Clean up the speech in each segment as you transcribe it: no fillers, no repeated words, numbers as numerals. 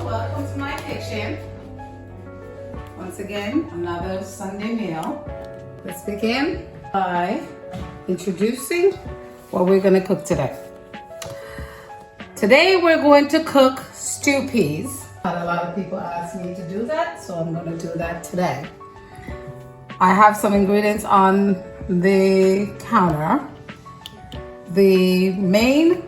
welcome to my kitchen. Once again, another Sunday meal. Let's begin by introducing what we're going to cook today. Today we're going to cook stew peas. A lot of people ask me to do that, so I'm going to do that today. I have some ingredients on the counter. The main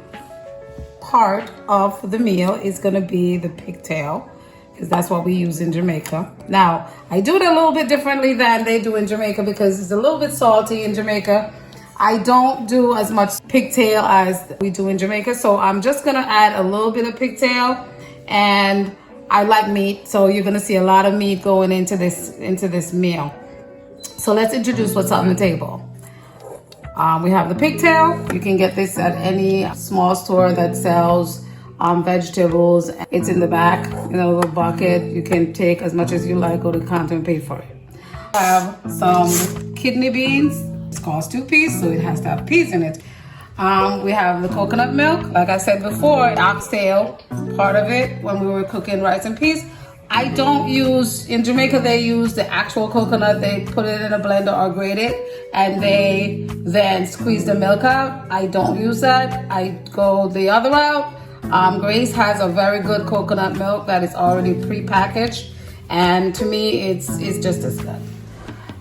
part of the meal is going to be the pigtail, because that's what we use in Jamaica. Now, I do it a little bit differently than they do in Jamaica because it's a little bit salty in Jamaica. I don't do as much pigtail as we do in Jamaica, so I'm just going to add a little bit of pigtail, and I like meat, so you're going to see a lot of meat going into this meal. So let's introduce what's on the table. We have the pigtail. You can get this at any small store that sells vegetables. It's in the back in a little bucket. You can take as much as you like, go to the counter and pay for it. I have some kidney beans. It's called stew peas, so it has to have peas in it. We have the coconut milk. Like I said before, oxtail, part of it when we were cooking rice and peas. I don't use, in Jamaica they use the actual coconut. They put it in a blender or grate it, and they then squeeze the milk out. I don't use that. I go the other route. Grace has a very good coconut milk that is already pre-packaged, and to me it's just as good.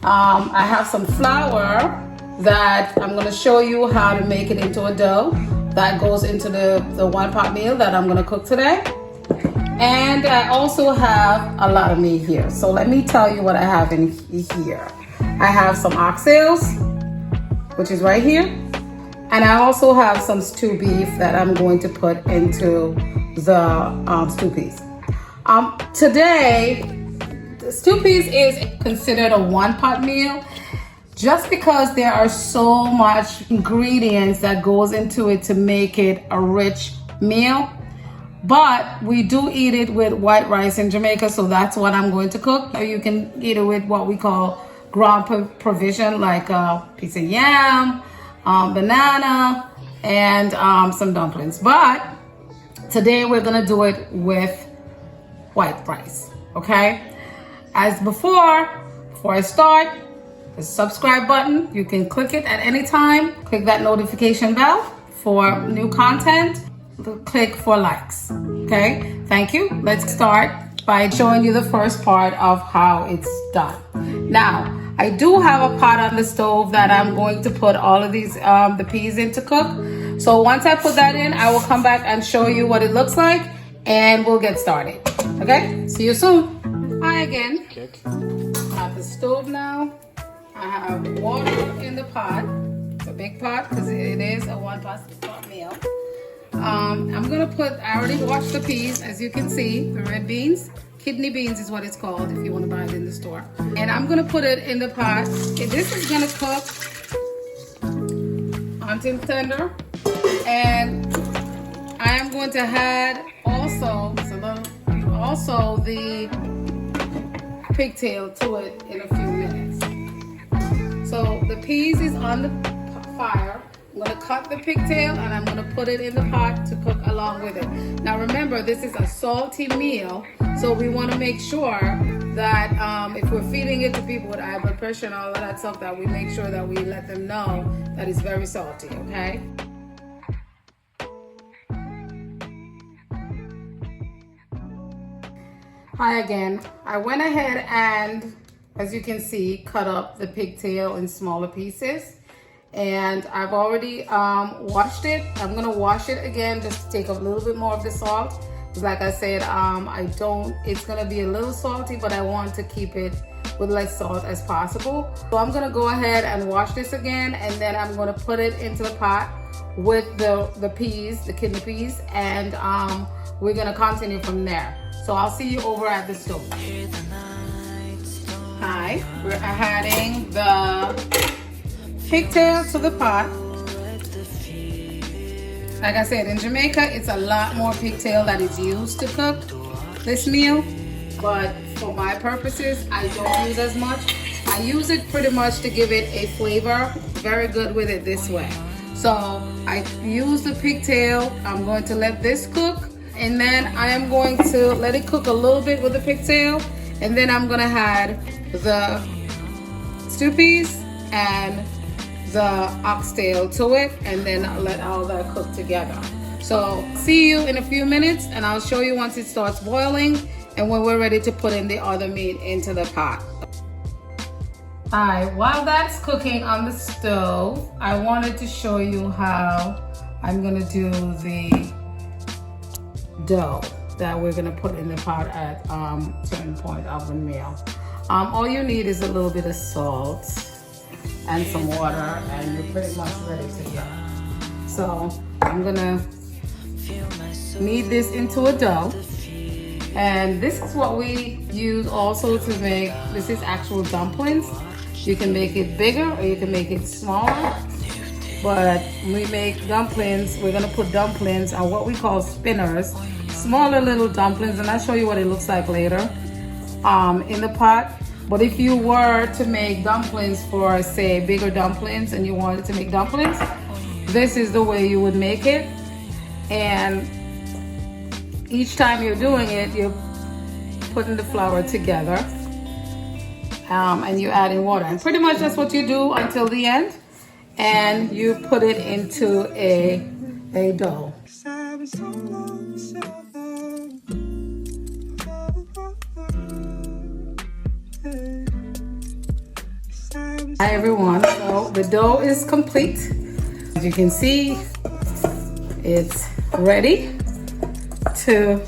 I have some flour that I'm going to show you how to make it into a dough that goes into the one pot meal that I'm going to cook today. And I also have a lot of meat here. So let me tell you what I have in here. I have some oxtails, which is right here. And I also have some stew beef that I'm going to put into the stew peas. Today, the stew peas is considered a one-pot meal just because there are so much ingredients that goes into it to make it a rich meal. But we do eat it with white rice in Jamaica, so that's what I'm going to cook. Or you can eat it with what we call ground provision, like a piece of yam, banana, and some dumplings. But today we're gonna do it with white rice, okay? As before I start, the subscribe button, you can click it at any time. Click that notification bell for new content. Click for likes, okay? Thank you. Let's start by showing you the first part of how it's done. Now, I do have a pot on the stove that I'm going to put all of these, the peas in to cook. So once I put that in, I will come back and show you what it looks like, and we'll get started, okay? See you soon. Hi again. I have the stove now. I have water in the pot. It's a big pot because it is a one-pot meal. I'm gonna I already washed the peas, as you can see, the red beans. Kidney beans is what it's called if you want to buy it in the store. And I'm gonna put it in the pot. This is gonna cook until tender. And I am going to add also the pigtail to it in a few minutes. So the peas is on the fire. I'm going to cut the pigtail and I'm going to put it in the pot to cook along with it. Now remember, this is a salty meal, so we want to make sure that if we're feeding it to people with high blood pressure and all of that stuff, that we make sure that we let them know that it's very salty, okay? Hi again. I went ahead and, as you can see, cut up the pigtail in smaller pieces. And I've already washed it. I'm gonna wash it again just to take a little bit more of the salt. Like I said, it's gonna be a little salty, but I want to keep it with less salt as possible. So I'm gonna go ahead and wash this again, and then I'm gonna put it into the pot with the peas, the kidney peas, and we're gonna continue from there. So I'll see you over at the stove. Hi, we're adding the pigtail to the pot. Like I said, in Jamaica, it's a lot more pigtail that is used to cook this meal, but for my purposes, I don't use as much. I use it pretty much to give it a flavor. Very good with it this way. So I use the pigtail. I'm going to let this cook, And then I am going to let it cook a little bit with the pigtail, and then I'm gonna add the stew peas and the oxtail to it, and then I'll let all that cook together. So see you in a few minutes, and I'll show you once it starts boiling and when we're ready to put in the other meat into the pot. Alright, while that's cooking on the stove, I wanted to show you how I'm gonna do the dough that we're gonna put in the pot at certain point of the meal. All you need is a little bit of salt and some water, and you're pretty much ready to go. So I'm gonna knead this into a dough, and this is what we use also to make, this is actual dumplings. You can make it bigger or you can make it smaller, but we make dumplings, we're gonna put dumplings on what we call spinners, smaller little dumplings, and I'll show you what it looks like later in the pot. But if you were to make dumplings for, say, bigger dumplings, and you wanted to make dumplings, this is the way you would make it. And each time you're doing it, you're putting the flour together, and you're adding water. And pretty much that's what you do until the end. And you put it into a dough. Hi everyone, so the dough is complete. As you can see, it's ready to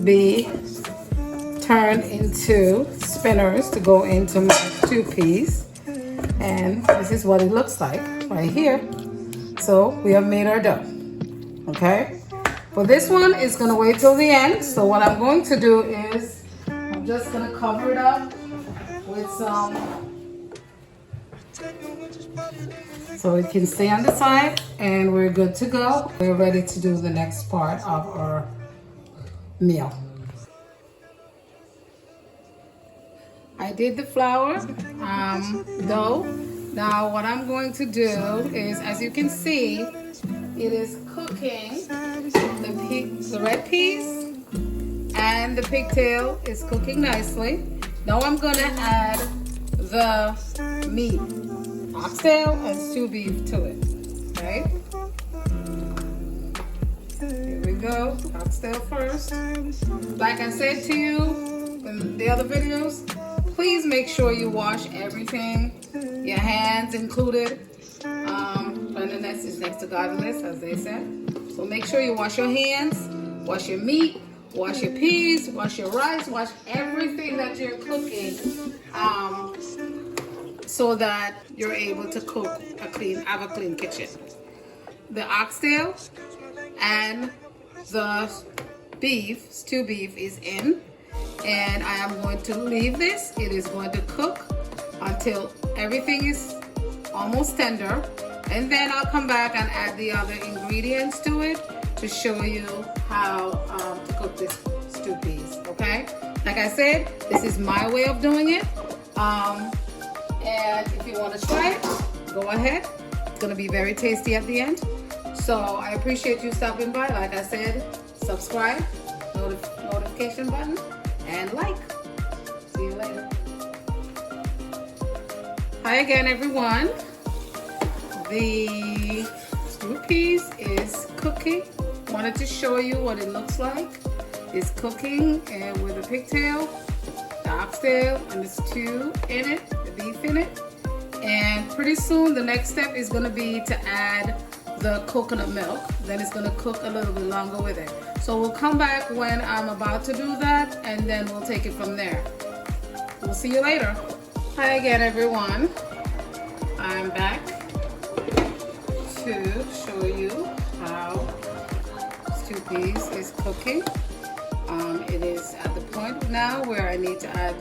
be turned into spinners to go into my stew peas. And this is what it looks like right here. So we have made our dough, okay? For this one, it's gonna wait till the end. So what I'm going to do is, I'm just gonna cover it up with some, so it can stay on the side, and we're good to go. We're ready to do the next part of our meal. I did the flour dough. Now what I'm going to do is, as you can see, it is cooking. The red peas and the pigtail is cooking nicely. Now I'm gonna add the meat, oxtail and stew beef to it, right? Here we go, oxtail first. Like I said to you in the other videos, please make sure you wash everything, your hands included. Cleanliness is next to godliness, as they said. So make sure you wash your hands, wash your meat, wash your peas, wash your rice, wash everything that you're cooking, so that you're able to cook have a clean kitchen. The oxtail and the beef, stew beef, is in, and I am going to leave this. It is going to cook until everything is almost tender, and then I'll come back and add the other ingredients to it to show you how to cook this stew peas, okay? Like I said, this is my way of doing it, and if you want to try it, go ahead. It's gonna be very tasty at the end. So I appreciate you stopping by. Like I said, subscribe, notification button, and like. See you later. Hi again, everyone. The stew peas is cooking. Wanted to show you what it looks like. It's cooking, and with the pigtail, the oxtail, and the stew in it, the beef in it. And pretty soon the next step is going to be to add the coconut milk. Then it's going to cook a little bit longer with it. So we'll come back when I'm about to do that, and then we'll take it from there. We'll see you later. Hi again, everyone. I'm back to show you how stew peas is cooking. It is at the point now where I need to add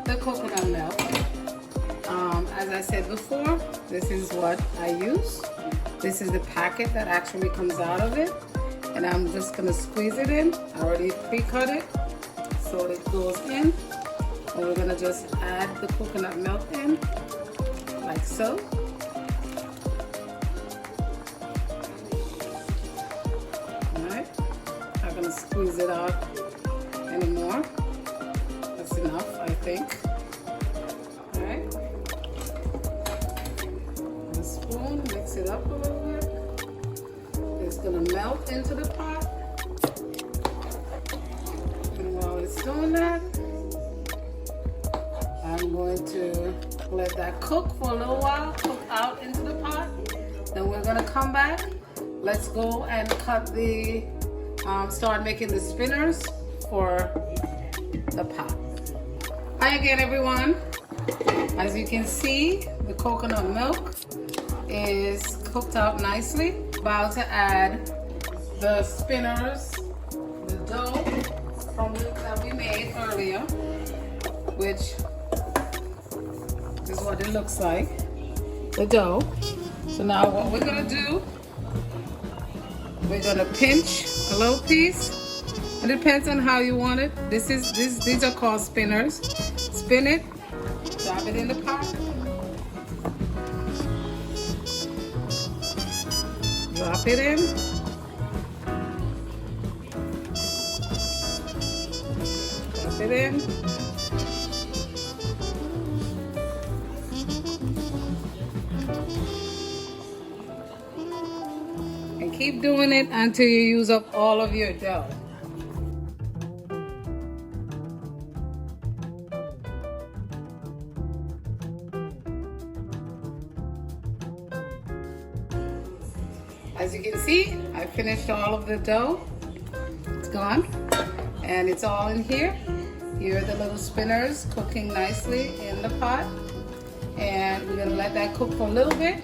the coconut milk. As I said before, this is what I use. This is the packet that actually comes out of it, and I'm just gonna squeeze it in. I already pre-cut it, so it goes in, and we're gonna just add the coconut milk in, like so. Alright, I to squeeze it out anymore. That's enough, I think. All right. With a spoon, mix it up a little bit. It's gonna melt into the pot. And while it's doing that, I'm going to let that cook for a little while, cook out into the pot. Then we're gonna come back. Let's go and cut the, start making the spinners for the pot. Hi again, everyone. As you can see, the coconut milk is cooked out nicely. About to add the spinners, the dough from that we made earlier, which is what it looks like, the dough. So now what we're gonna do, we're gonna pinch a little piece. It depends on how you want it. These are called spinners. Spin it, drop it in the pot. Drop it in. Drop it in. And keep doing it until you use up all of your dough. As you can see, I finished all of the dough. It's gone. And it's all in here. Here are the little spinners cooking nicely in the pot. And we're gonna let that cook for a little bit.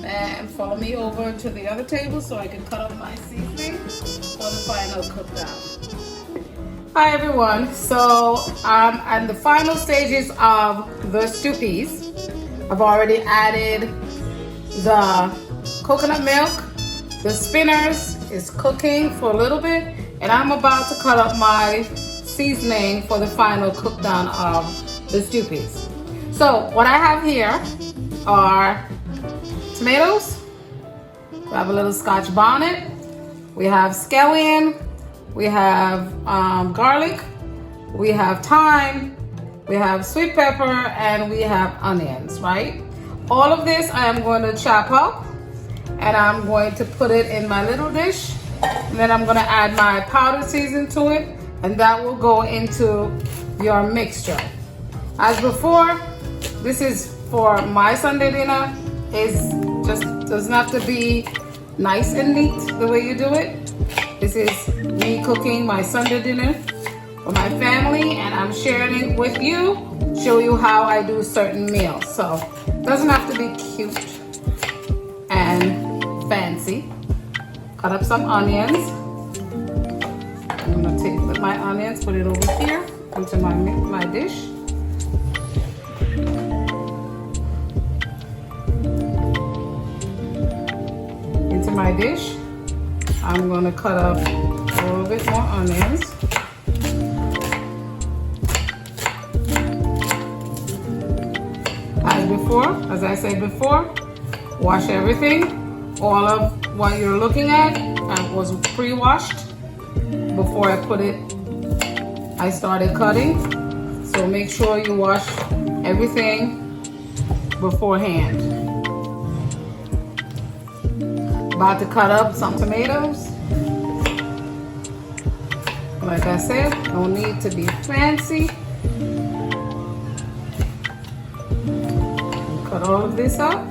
And follow me over to the other table so I can cut up my seasoning for the final cook down. Hi everyone. So I'm at the final stages of the stew peas. I've already added the coconut milk. The spinners is cooking for a little bit, and I'm about to cut up my seasoning for the final cook down of the stew peas. So what I have here are tomatoes, we have a little Scotch bonnet, we have scallion, we have garlic, we have thyme, we have sweet pepper, and we have onions, right? All of this I am going to chop up, and I'm going to put it in my little dish, and then I'm going to add my powder season to it, and that will go into your mixture. As before, this is for my Sunday dinner. It just doesn't have to be nice and neat the way you do it. This is me cooking my Sunday dinner for my family, and I'm sharing it with you, show you how I do certain meals. So it doesn't have to be cute and fancy. Cut up some onions. I'm gonna take my onions, put it over here into my dish. Into my dish, I'm gonna cut up a little bit more onions. As I said before, wash everything. All of what you're looking at was pre-washed before I started cutting. So make sure you wash everything beforehand. About to cut up some tomatoes. Like I said, no need to be fancy. Cut all of this up.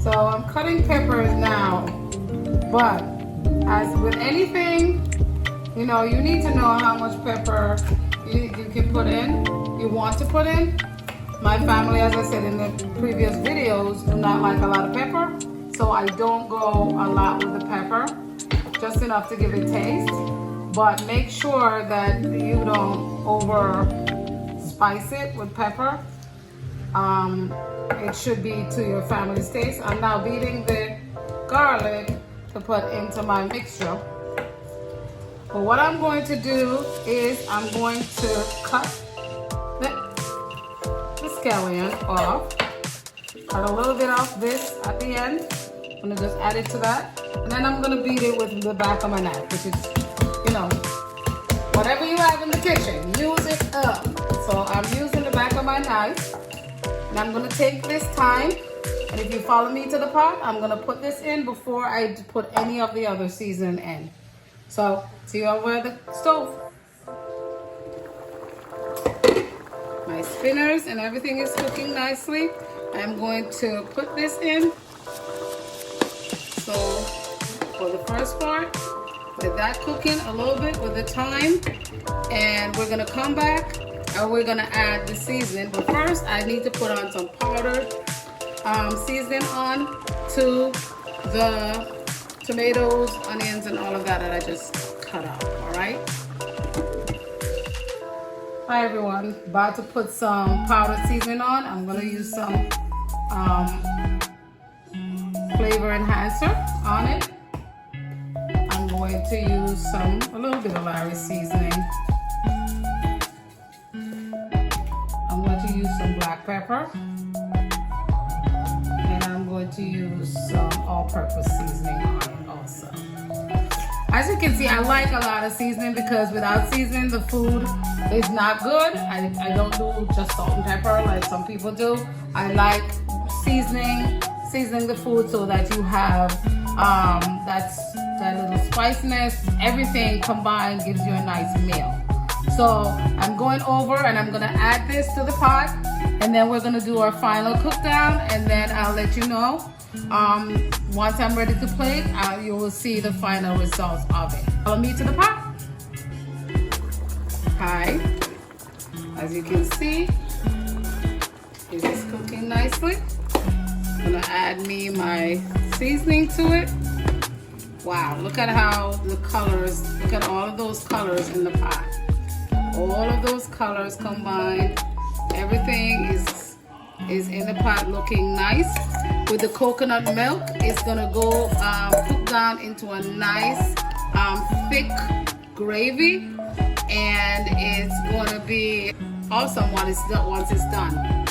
So I'm cutting peppers now, but as with anything, you know, you need to know how much pepper you can put in, you want to put in. My family, as I said in the previous videos, do not like a lot of pepper, so I don't go a lot with the pepper, just enough to give it taste. But make sure that you don't over spice it with pepper. It should be to your family's taste. I'm now beating the garlic to put into my mixture. But what I'm going to do is I'm going to cut the scallion off. Cut a little bit off this at the end. I'm gonna just add it to that. And then I'm gonna beat it with the back of my knife, which is, you know, whatever you have in the kitchen, use it up. So I'm using the back of my knife. And I'm gonna take this time, and if you follow me to the pot, I'm gonna put this in before I put any of the other seasoning in. So, see over at the stove. My spinners and everything is cooking nicely. I'm going to put this in. So, for the first part, with that cooking a little bit with the thyme, and we're gonna come back and we're gonna add the seasoning. But first, I need to put on some powdered seasoning on to the tomatoes, onions, and all of that I just cut out. All right. Hi everyone. About to put some powdered seasoning on. I'm gonna use some flavor enhancer on it. I'm going to use a little bit of Lawry's seasoning. I'm going to use some black pepper. And I'm going to use some all-purpose seasoning on it also. As you can see, I like a lot of seasoning because without seasoning, the food is not good. I don't do just salt and pepper like some people do. I like seasoning the food so that you have that little spiciness. Everything combined gives you a nice meal. So I'm going over and I'm gonna add this to the pot, and then we're gonna do our final cook down, and then I'll let you know. Once I'm ready to plate, you will see the final results of it. Follow me to the pot. Hi, as you can see, it is cooking nicely. I'm gonna add me my seasoning to it. Wow, look at how the colors, look at all of those colors in the pot. All of those colors combined, everything is in the pot looking nice. With the coconut milk, it's gonna go cook down into a nice thick gravy, and it's gonna be awesome once it's done.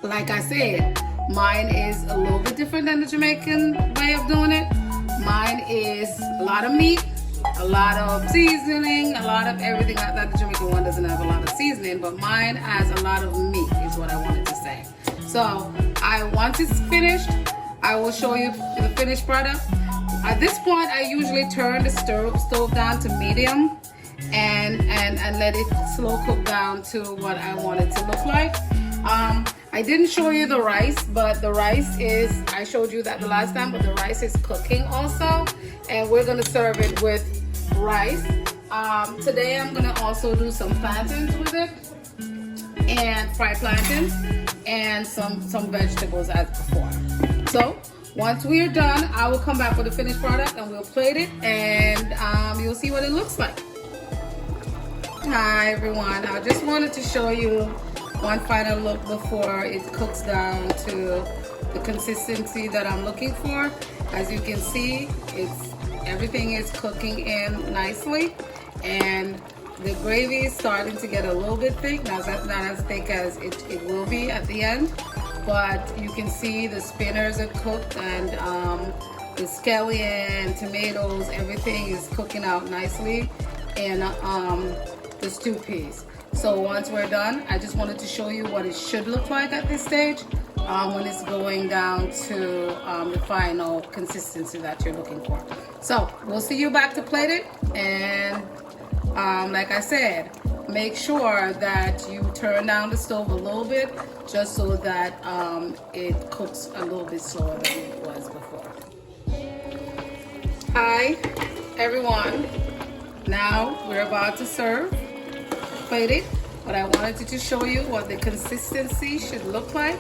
Like I said, mine is a little bit different than the Jamaican way of doing it. Mine is a lot of meat, a lot of seasoning, a lot of everything. That the Jamaican one doesn't have a lot of seasoning, but mine has a lot of meat is what I wanted to say. So once it's finished, I will show you the finished product. At this point, I usually turn the stove down to medium and let it slow cook down to what I want it to look like. I didn't show you the rice, but the rice is, I showed you that the last time, but the rice is cooking also, and we're gonna serve it with rice. Today I'm gonna also do some plantains with it, and fried plantains, and some vegetables as before. So once we are done, I will come back with the finished product and we'll plate it, and you'll see what it looks like. Hi everyone, I just wanted to show you one final look before it cooks down to the consistency that I'm looking for. As you can see, everything is cooking in nicely, and the gravy is starting to get a little bit thick. Now that's not as thick as it will be at the end, but you can see the spinners are cooked, and the scallion, tomatoes, everything is cooking out nicely, and the stew peas. So once we're done, I just wanted to show you what it should look like at this stage when it's going down to the final consistency that you're looking for. So we'll see you back to plate it, and like I said, make sure that you turn down the stove a little bit just so that it cooks a little bit slower than it was before. Hi everyone, now we're about to serve. Plate it, but I wanted to show you what the consistency should look like.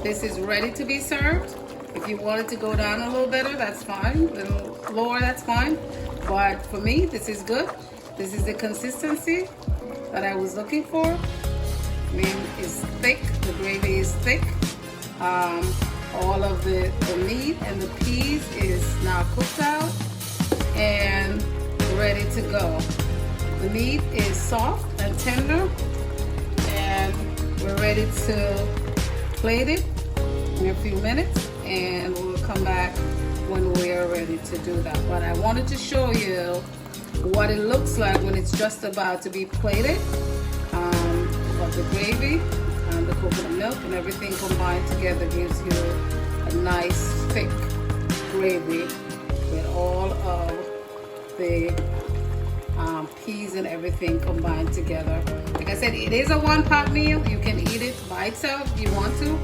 This is ready to be served. If you wanted to go down a little better, that's fine. A little lower, that's fine. But for me, this is good. This is the consistency that I was looking for. I mean, it's thick. The gravy is thick. All of the meat and the peas is now cooked out and ready to go. The meat is soft and tender, and we're ready to plate it in a few minutes, and we'll come back when we are ready to do that. But I wanted to show you what it looks like when it's just about to be plated. But the gravy and the coconut milk and everything combined together gives you a nice thick gravy with all of the peas and everything combined together. Like I said, it is a one-pot meal. You can eat it by itself if you want to.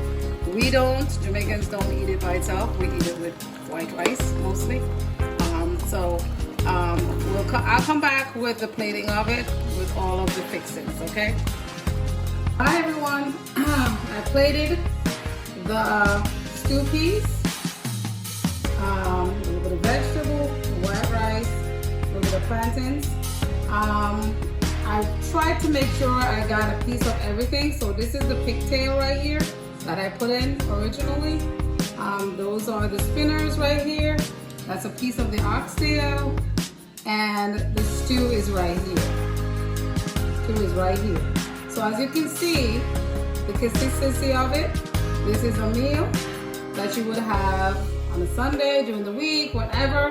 We don't. Jamaicans don't eat it by itself. We eat it with white rice mostly. I'll come back with the plating of it with all of the fixings. Okay. Hi everyone. I plated the stew peas, a little bit of vegetable, white rice, a little bit of plantains. I tried to make sure I got a piece of everything. So this is the pigtail right here that I put in originally. Those are the spinners right here. That's a piece of the oxtail. And the stew is right here. Stew is right here. So as you can see, the consistency of it, this is a meal that you would have on a Sunday, during the week, whatever.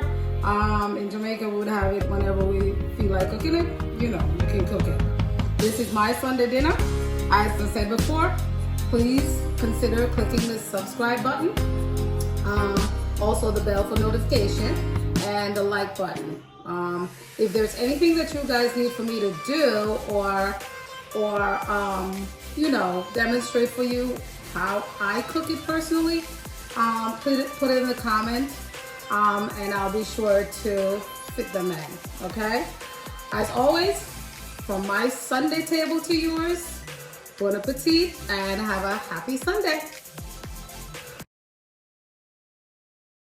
In Jamaica, we would have it whenever we feel like cooking it. You know, you can cook it. This is my Sunday dinner. As I said before, please consider clicking the subscribe button. Also the bell for notification and the like button. If there's anything that you guys need for me to do or you know, demonstrate for you how I cook it personally, put it in the comments, and I'll be sure to fit them in, okay? As always, from my Sunday table to yours, bon appetit and have a happy Sunday.